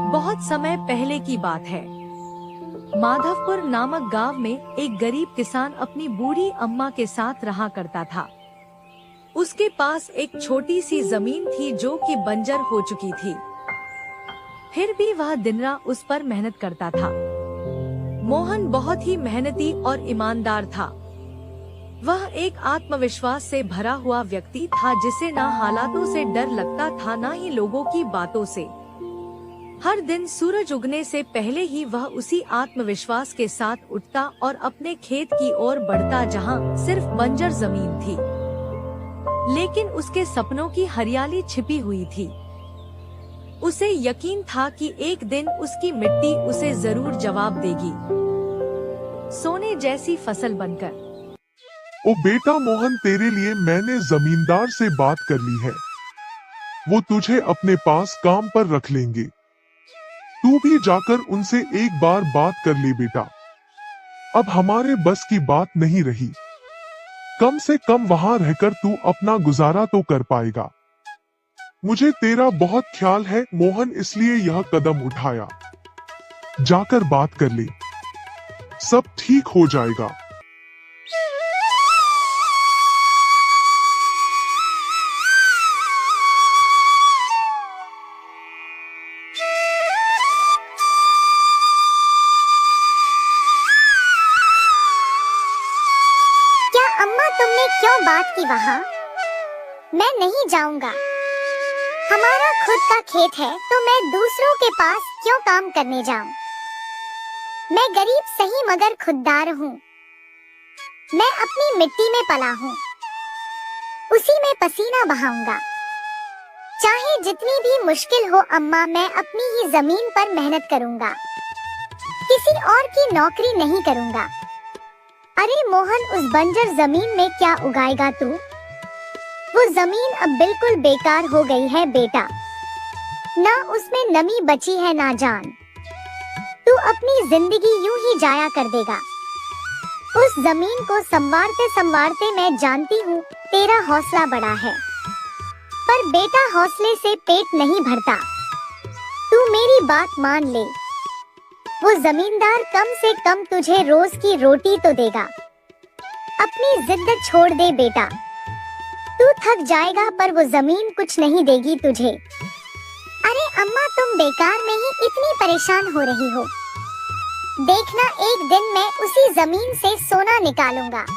बहुत समय पहले की बात है। माधवपुर नामक गांव में एक गरीब किसान अपनी बूढ़ी अम्मा के साथ रहा करता था। उसके पास एक छोटी सी जमीन थी जो कि बंजर हो चुकी थी। फिर भी वह दिन रात उस पर मेहनत करता था। मोहन बहुत ही मेहनती और ईमानदार था। वह एक आत्मविश्वास से भरा हुआ व्यक्ति था जिसे न हालातों से डर लगता था न ही लोगों की बातों से। हर दिन सूरज उगने से पहले ही वह उसी आत्मविश्वास के साथ उठता और अपने खेत की ओर बढ़ता जहां सिर्फ बंजर जमीन थी, लेकिन उसके सपनों की हरियाली छिपी हुई थी। उसे यकीन था कि एक दिन उसकी मिट्टी उसे जरूर जवाब देगी, सोने जैसी फसल बनकर। ओ बेटा मोहन, तेरे लिए मैंने जमींदार से बात कर ली है। वो तुझे अपने पास काम पर रख लेंगे। तू भी जाकर उनसे एक बार बात कर ले बेटा। अब हमारे बस की बात नहीं रही। कम से कम वहां रहकर तू अपना गुजारा तो कर पाएगा। मुझे तेरा बहुत ख्याल है मोहन, इसलिए यह कदम उठाया। जाकर बात कर ले, सब ठीक हो जाएगा। अम्मा, तुमने क्यों बात की वहाँ? मैं नहीं जाऊंगा। हमारा खुद का खेत है तो मैं दूसरों के पास क्यों काम करने जाऊं? मैं गरीब सही मगर खुददार हूँ। मैं अपनी मिट्टी में पला हूँ, उसी में पसीना बहाऊंगा। चाहे जितनी भी मुश्किल हो अम्मा, मैं अपनी ही जमीन पर मेहनत करूंगा। किसी और की नौकरी नहीं करूंगा। अरे मोहन, उस बंजर जमीन में क्या उगाएगा तू? वो जमीन अब बिल्कुल बेकार हो गई है बेटा। ना उसमें नमी बची है ना जान। तू अपनी जिंदगी यूं ही जाया कर देगा। उस जमीन को संवारते संवारते मैं जानती हूँ तेरा हौसला बड़ा है, पर बेटा हौसले से पेट नहीं भरता। तू मेरी बात मान ले। वो जमींदार कम से कम तुझे रोज की रोटी तो देगा। अपनी जिद छोड़ दे बेटा। तू थक जाएगा पर वो जमीन कुछ नहीं देगी तुझे। अरे अम्मा, तुम बेकार में ही इतनी परेशान हो रही हो। देखना, एक दिन मैं उसी जमीन से सोना निकालूंगा।